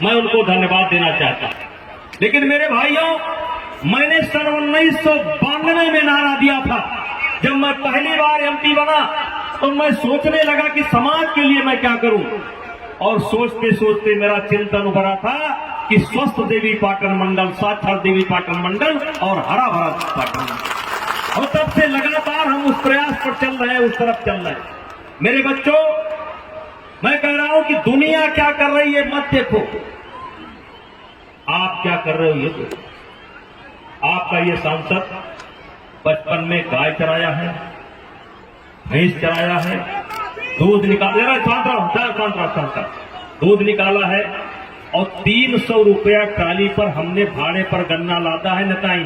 मैं उनको धन्यवाद देना चाहता हूं। लेकिन मेरे भाइयों, मैंने सन 1992 में नारा दिया था। जब मैं पहली बार एमपी बना तो मैं सोचने लगा कि समाज के लिए मैं क्या करूं, और सोचते सोचते मेरा चिंतन उभरा था कि स्वस्थ देवी पाटन मंडल, साक्षर देवी पाटन मंडल और हरा भरा पाटन मंडल। और तब से लगातार हम उस प्रयास पर चल रहे हैं, उस तरफ चल रहे हैं। मेरे बच्चों, मैं कह रहा हूं कि दुनिया क्या कर रही है मत देखो, आप क्या कर रहे हो ये देखो। आपका ये सांसद बचपन में गाय चराया है, भैंस चराया है, दूध निकाला, दूध निकाला है, और 300 रुपया ट्राली पर हमने भाड़े पर गन्ना लादा है नताई।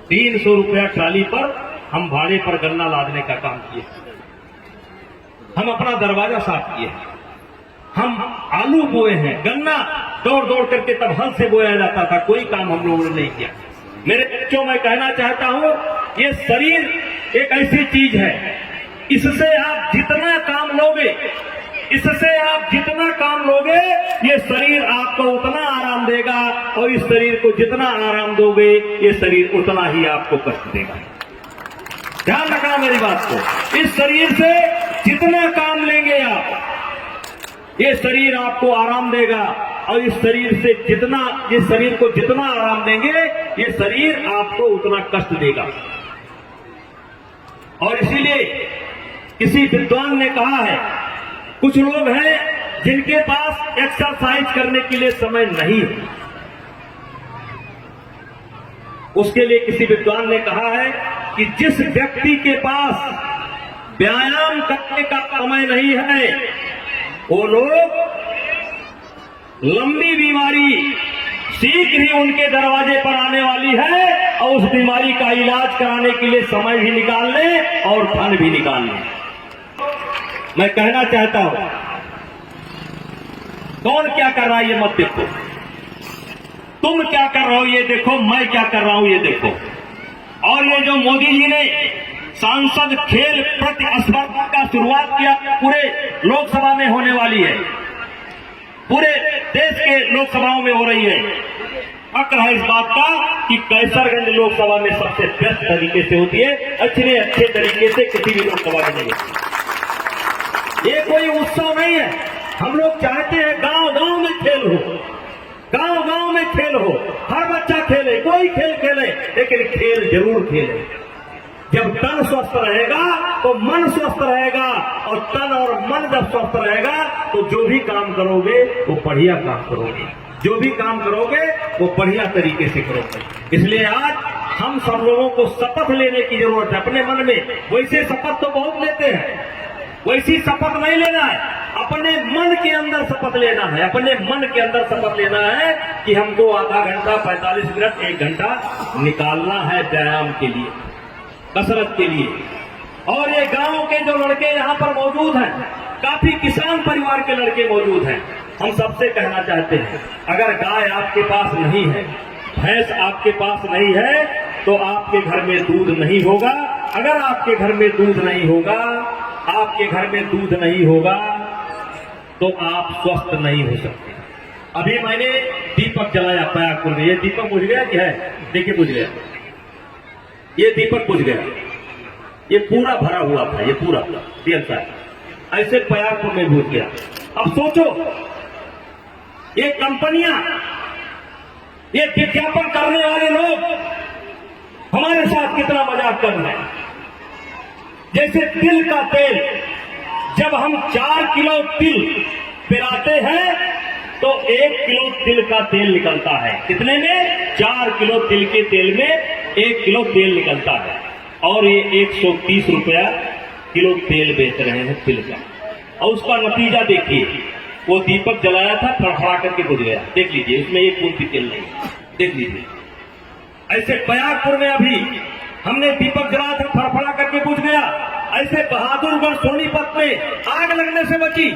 300 रुपया ट्राली पर हम भाड़े पर गन्ना लादने का काम किए। हम अपना दरवाजा साफ किए, हम आलू बोए हैं, गन्ना दौड़ दौड़ करके तब हल से बोया जाता था, कोई काम हम लोगों ने नहीं किया। मेरे बच्चों, मैं कहना चाहता हूं, ये शरीर एक ऐसी चीज है, इससे आप जितना काम लोगे, इससे आप जितना काम लोगे, ये शरीर आपको उतना आराम देगा, और इस शरीर को जितना आराम दोगे, ये शरीर उतना ही आपको कष्ट देगा। ध्यान रखना मेरी बात को। इस शरीर से जितना काम लेंगे आप, ये शरीर आपको आराम देगा, और इस शरीर से जितना, इस शरीर को जितना आराम देंगे, ये शरीर आपको उतना कष्ट देगा। और इसीलिए किसी विद्वान ने कहा है, कुछ लोग हैं जिनके पास एक्सरसाइज करने के लिए समय नहीं है। उसके लिए किसी विद्वान ने कहा है कि जिस व्यक्ति के पास व्यायाम करने का समय नहीं है, वो लोग लंबी बीमारी शीघ्र ही उनके दरवाजे पर आने वाली है, और उस बीमारी का इलाज कराने के लिए समय भी निकाल लें और धन भी निकाल लें। मैं कहना चाहता हूं, कौन क्या कर रहा है ये मत देखो, तुम क्या कर रहे हो ये देखो, मैं क्या कर रहा हूं ये देखो। और ये जो मोदी जी ने सांसद खेल प्रतिस्पर्धा का शुरुआत किया, पूरे लोकसभा में होने वाली है, पूरे देश के लोकसभाओं में हो रही है। हक है इस बात का कि कैसरगंज लोकसभा में सबसे बेस्ट तरीके से होती है, अच्छे तरीके से किसी भी लोकसभा में नहीं होती। ये कोई उत्सव नहीं है। हम लोग चाहते हैं गांव गांव में खेल हो, गांव गांव में खेल हो, हर बच्चा खेले, कोई खेल खेले, लेकिन खेल जरूर खेले। जब तन स्वस्थ रहेगा तो मन स्वस्थ रहेगा, और तन और मन जब स्वस्थ रहेगा तो जो भी काम करोगे वो बढ़िया काम करोगे, जो भी काम करोगे वो बढ़िया तरीके से करोगे। इसलिए आज हम सब लोगों को शपथ लेने की जरूरत है अपने मन में। वैसे शपथ तो बहुत लेते हैं, वैसी शपथ नहीं लेना है, अपने मन के अंदर शपथ लेना है। अपने मन के अंदर शपथ लेना है कि हमको आधा घंटा, 45 मिनट, 1 घंटा निकालना है व्यायाम के लिए, कसरत के लिए। और ये गांव के जो लड़के यहाँ पर मौजूद हैं, काफी किसान परिवार के लड़के मौजूद हैं, हम सबसे कहना चाहते हैं, अगर गाय आपके पास नहीं है, भैंस आपके पास नहीं है, तो आपके घर में दूध नहीं होगा। अगर आपके घर में दूध नहीं होगा, आपके घर में दूध नहीं होगा, तो आप स्वस्थ नहीं हो सकते। अभी मैंने दीपक जलाया पयागपुर में, ये दीपक बुझ गया क्या है? देखिए बुझ गया, ये दीपक बुझ गया, ये पूरा भरा हुआ था, ये पूरा रियल साहब ऐसे पयागपुर में बुझ गया। अब सोचो, ये कंपनियां, ये विज्ञापन करने वाले लोग हमारे साथ कितना मजाक कर रहे हैं। जैसे तिल का तेल, जब हम 4 किलो तिल पिराते हैं तो 1 किलो तिल का तेल निकलता है। कितने में? 4 किलो तिल के तेल में 1 किलो तेल निकलता है, और ये 130 रुपया किलो तेल बेच रहे हैं तिल का। और उसका नतीजा देखिए, वो दीपक जलाया था, फड़फड़ा करके बुझ गया। देख लीजिए, उसमें एक बूंद भी तेल नहीं, देख लीजिए। ऐसे पयागपुर में अभी हमने दीपक जलाया था, फड़फड़ा करके बुझ गया। ऐसे बहादुरगढ़ सोनीपत में आग लगने से बची।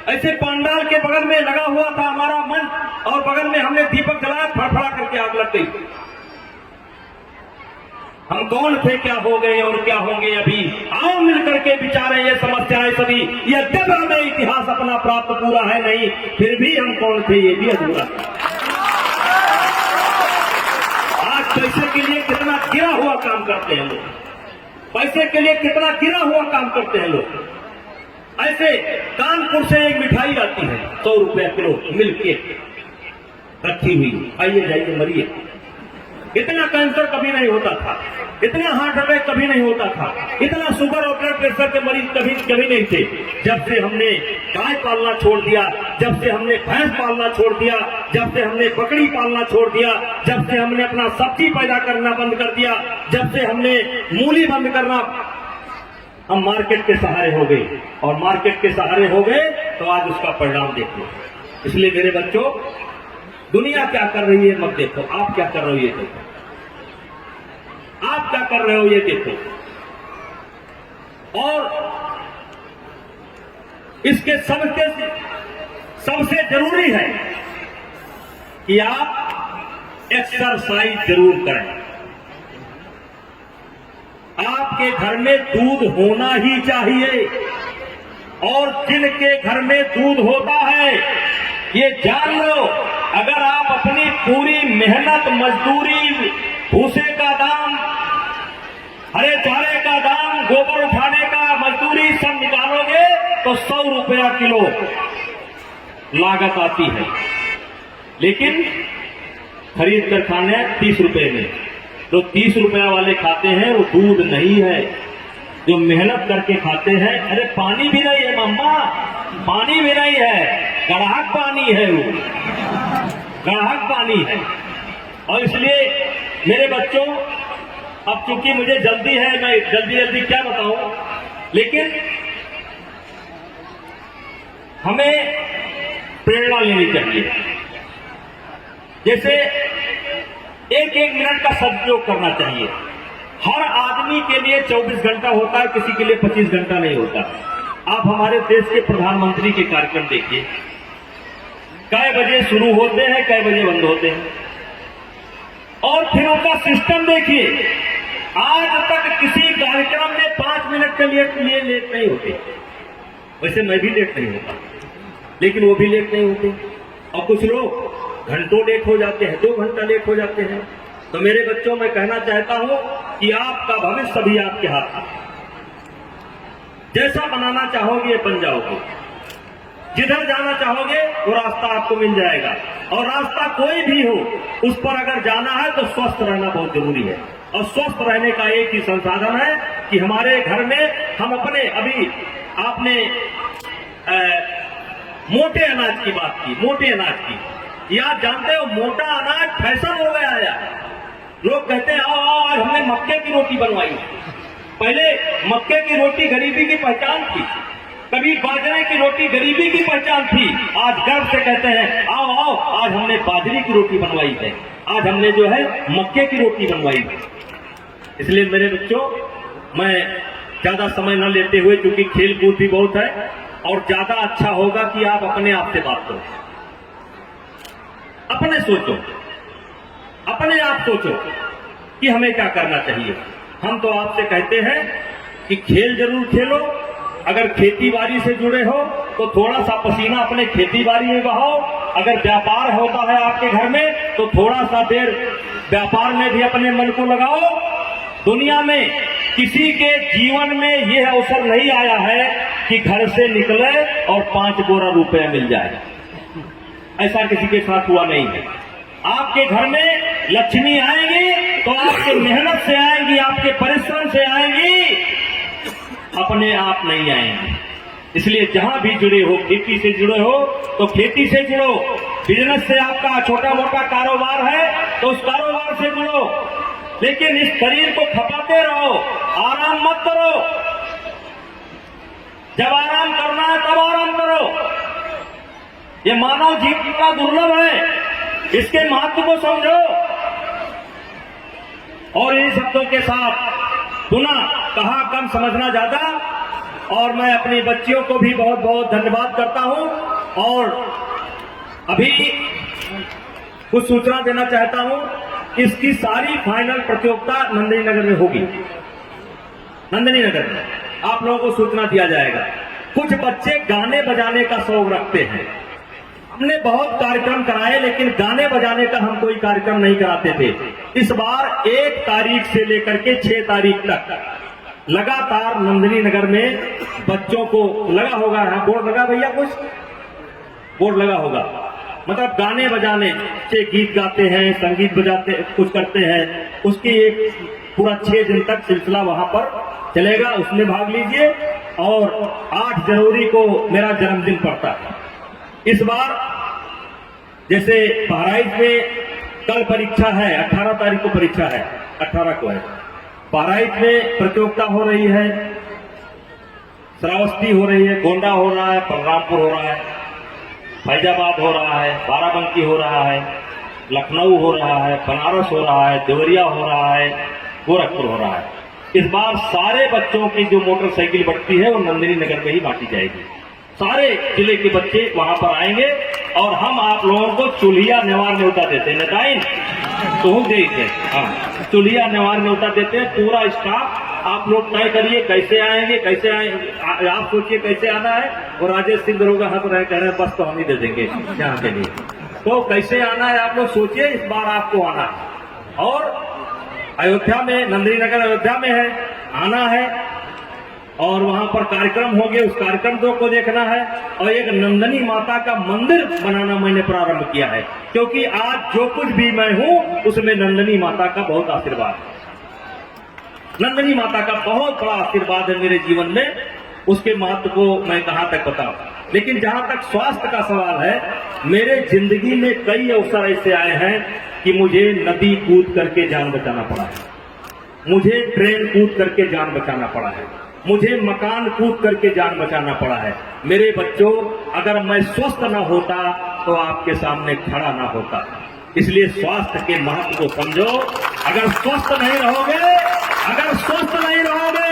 ऐसे पंडाल के बगल में लगा हुआ था हमारा मंच, और बगल में हमने दीपक जलाया, फड़फड़ा करके आग लग गई। हम कौन थे, क्या हो गए और क्या होंगे अभी। आओ मिलकर के विचारें ये समस्याएं सभी। यद्यपि हमें इतिहास अपना प्राप्त पूरा है नहीं, फिर भी हम कौन थे ये भी अधूरा था। आज पैसे के लिए कितना गिरा हुआ काम करते हैं लोग, पैसे के लिए कितना गिरा हुआ काम करते हैं लोग। ऐसे कानपुर से एक मिठाई आती है 100 रुपया किलो मिल्क केक रखी हुई, आइए जाइए मरिए। इतना कैंसर कभी नहीं होता था, इतना हार्ट अटैक कभी नहीं होता था, इतना शुगर और ब्लड प्रेशर के मरीज कभी नहीं थे। जब से हमने गाय पालना छोड़ दिया, जब से हमने भैंस पालना छोड़ दिया, जब से हमने बकरी पालना छोड़ दिया, जब से हमने अपना सब्जी पैदा करना बंद कर दिया, जब से हमने मूली बंद करना, हम मार्केट के सहारे हो गए। और मार्केट के सहारे हो गए तो आज उसका परिणाम देखो। इसलिए मेरे बच्चों, दुनिया क्या कर रही है मत देखो, आप क्या कर रहे हो ये देखो। आप क्या कर रहे हो ये देखो। और इसके सबसे जरूरी है कि आप एक्सरसाइज जरूर करें। आपके घर में दूध होना ही चाहिए, और जिनके घर में दूध होता है ये जान लो, अगर आप अपनी पूरी मेहनत, मजदूरी, भूसे का दाम, हरे चारे का दाम, गोबर उठाने का मजदूरी सब निकालोगे तो 100 रुपया किलो लागत आती है। लेकिन खरीद कर खाने 30 रुपए में। जो 30 रुपया वाले खाते हैं वो दूध नहीं है। जो मेहनत करके खाते हैं, अरे पानी भी नहीं है मम्मा, पानी भी नहीं है, गढ़ाक पानी है, वो गढ़ाक पानी है। और इसलिए मेरे बच्चों, अब चूंकि मुझे जल्दी है, मैं जल्दी क्या बताऊं, लेकिन हमें प्रेरणा लेनी चाहिए। जैसे एक मिनट का सदुपयोग करना चाहिए। हर आदमी के लिए 24 घंटा होता है, किसी के लिए 25 घंटा नहीं होता। आप हमारे देश के प्रधानमंत्री के कार्यक्रम देखिए, कै बजे शुरू होते हैं, कै बजे बंद होते हैं, और फिर उनका सिस्टम देखिए। आज तक किसी कार्यक्रम में 5 मिनट के लिए लेट नहीं होते। वैसे मैं भी लेट नहीं होता, लेकिन वो भी लेट नहीं होते। और कुछ लोग घंटों लेट हो जाते हैं, 2 घंटा लेट हो जाते हैं। तो मेरे बच्चों, मैं कहना चाहता हूं कि आपका भविष्य भी आपके हाथ में। जैसा बनाना चाहोगे ये बन जाओगे, जिधर जाना चाहोगे वो रास्ता आपको मिल जाएगा। और रास्ता कोई भी हो, उस पर अगर जाना है तो स्वस्थ रहना बहुत जरूरी है। और स्वस्थ रहने का एक ही संसाधन है कि हमारे घर में हम अपने, अभी आपने मोटे अनाज की बात की, मोटे अनाज की। या जानते हो, मोटा अनाज फैशन हो गया है। लोग कहते हैं आओ आओ, आज हमने मक्के की रोटी बनवाई। पहले मक्के की रोटी गरीबी की पहचान थी, कभी बाजरे की रोटी गरीबी की पहचान थी। आज गर्व से कहते हैं आओ आओ, आज हमने बाजरे की रोटी बनवाई है, आज हमने जो है मक्के की रोटी बनवाई है। इसलिए मेरे बच्चों, मैं ज्यादा समय न लेते हुए, क्योंकि खेल कूद भी बहुत है, और ज्यादा अच्छा होगा कि आप अपने आप से बात करो, अपने सोचो, अपने आप सोचो कि हमें क्या करना चाहिए। हम तो आपसे कहते हैं कि खेल जरूर खेलो, अगर खेती बाड़ी से जुड़े हो तो थोड़ा सा पसीना अपने खेती बाड़ी में बहाओ, अगर व्यापार होता है आपके घर में तो थोड़ा सा देर व्यापार में भी अपने मन को लगाओ। दुनिया में किसी के जीवन में यह अवसर नहीं आया है कि घर से निकले और 5 गोरा रुपया मिल जाए, ऐसा किसी के साथ हुआ नहीं है। आपके घर में लक्ष्मी आएंगी तो आपके मेहनत से आएंगी, आपके परिश्रम से आएंगी, अपने आप नहीं आएंगे। इसलिए जहां भी जुड़े हो, खेती से जुड़े हो तो खेती से जुड़ो, बिजनेस से आपका छोटा मोटा कारोबार है तो उस कारोबार से जुड़ो, लेकिन इस शरीर को खपाते रहो, आराम मत करो। जब आराम करना है तब आराम करो। ये मानव जीवन का दुर्लभ है, इसके महत्व को समझो। और इन शब्दों के साथ पुनः कहा कम समझना ज्यादा, और मैं अपनी बच्चियों को भी बहुत बहुत धन्यवाद करता हूं। और अभी कुछ सूचना देना चाहता हूं इसकी सारी फाइनल प्रतियोगिता नंदिनी नगर में होगी। नंदिनी नगर में आप लोगों को सूचना दिया जाएगा। कुछ बच्चे गाने बजाने का शौक रखते हैं। हमने बहुत कार्यक्रम कराए, लेकिन गाने बजाने का हम कोई कार्यक्रम नहीं कराते थे। इस बार 1 तारीख से लेकर के 6 तारीख तक लगातार नंदिनी नगर में बच्चों को लगा होगा, यहाँ बोर्ड लगा भैया, कुछ बोर्ड लगा होगा, मतलब गाने बजाने से गीत गाते हैं, संगीत बजाते, कुछ करते हैं, उसकी एक पूरा 6 दिन तक सिलसिला वहां पर चलेगा। उसमें भाग लीजिए। और 8 जनवरी को मेरा जन्मदिन पड़ता है। इस बार जैसे बहराइच में कल परीक्षा है, 18 तारीख को परीक्षा है, 18 को है। बहराइच में प्रतियोगिता हो रही है, श्रावस्ती हो रही है, गोंडा हो रहा है, बलरामपुर हो रहा है, फैजाबाद हो रहा है, बाराबंकी हो रहा है, लखनऊ हो रहा है, बनारस हो रहा है, देवरिया हो रहा है, गोरखपुर हो रहा है। इस बार सारे बच्चों की जो मोटरसाइकिल बढ़ती है वो नंदिनी नगर में ही बांटी जाएगी। सारे जिले के बच्चे वहां पर आएंगे और हम आप लोगों को चूल्हिया नेवार न्योता देते हैं। नेताइन तो हम देते हैं, हाँ, चूल्हिया नेवार न्योता देते हैं। पूरा स्टाफ आप लोग तय करिए कैसे आएंगे, कैसे आएंगे, आप सोचिए कैसे आना है। और राजेश सिंह दरोगा हाथ रहे कह रहे हैं बस तो हम ही दे देंगे यहाँ के लिए। तो कैसे आना है आप लोग सोचिए। इस बार आपको आना है और अयोध्या में, नंदिनी नगर अयोध्या में है, आना है और वहां पर कार्यक्रम होंगे, उस कार्यक्रम को देखना है। और एक नंदिनी माता का मंदिर बनाना मैंने प्रारंभ किया है, क्योंकि आज जो कुछ भी मैं हूं उसमें नंदिनी माता का बहुत आशीर्वाद है। नंदिनी माता का बहुत बड़ा आशीर्वाद है मेरे जीवन में। उसके महत्व को मैं कहां तक बताऊं। लेकिन जहां तक स्वास्थ्य का सवाल है, मेरे जिंदगी में कई अवसर ऐसे आए हैं कि मुझे नदी कूद करके जान बचाना पड़ा है, मुझे ट्रेन कूद करके जान बचाना पड़ा है, मुझे मकान कूद करके जान बचाना पड़ा है। मेरे बच्चों, अगर मैं स्वस्थ न होता तो आपके सामने खड़ा ना होता। इसलिए स्वास्थ्य के महत्व को समझो। अगर स्वस्थ नहीं रहोगे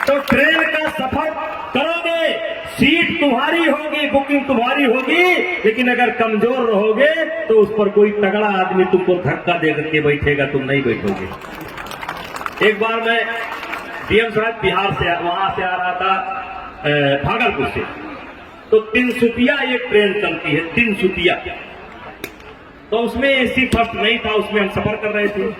तो ट्रेन का सफर करोगे, सीट तुम्हारी होगी, बुकिंग तुम्हारी होगी, लेकिन अगर कमजोर रहोगे तो उस पर कोई तगड़ा आदमी तुमको धक्का दे करके बैठेगा, तुम नहीं बैठोगे। एक बार मैं डीएम साहब बिहार से, वहां से आ रहा था भागलपुर से, तो तिनसुकिया एक ट्रेन चलती है, तिनसुकिया। तो उसमें एसी फर्स्ट नहीं था, उसमें हम सफर कर रहे थे।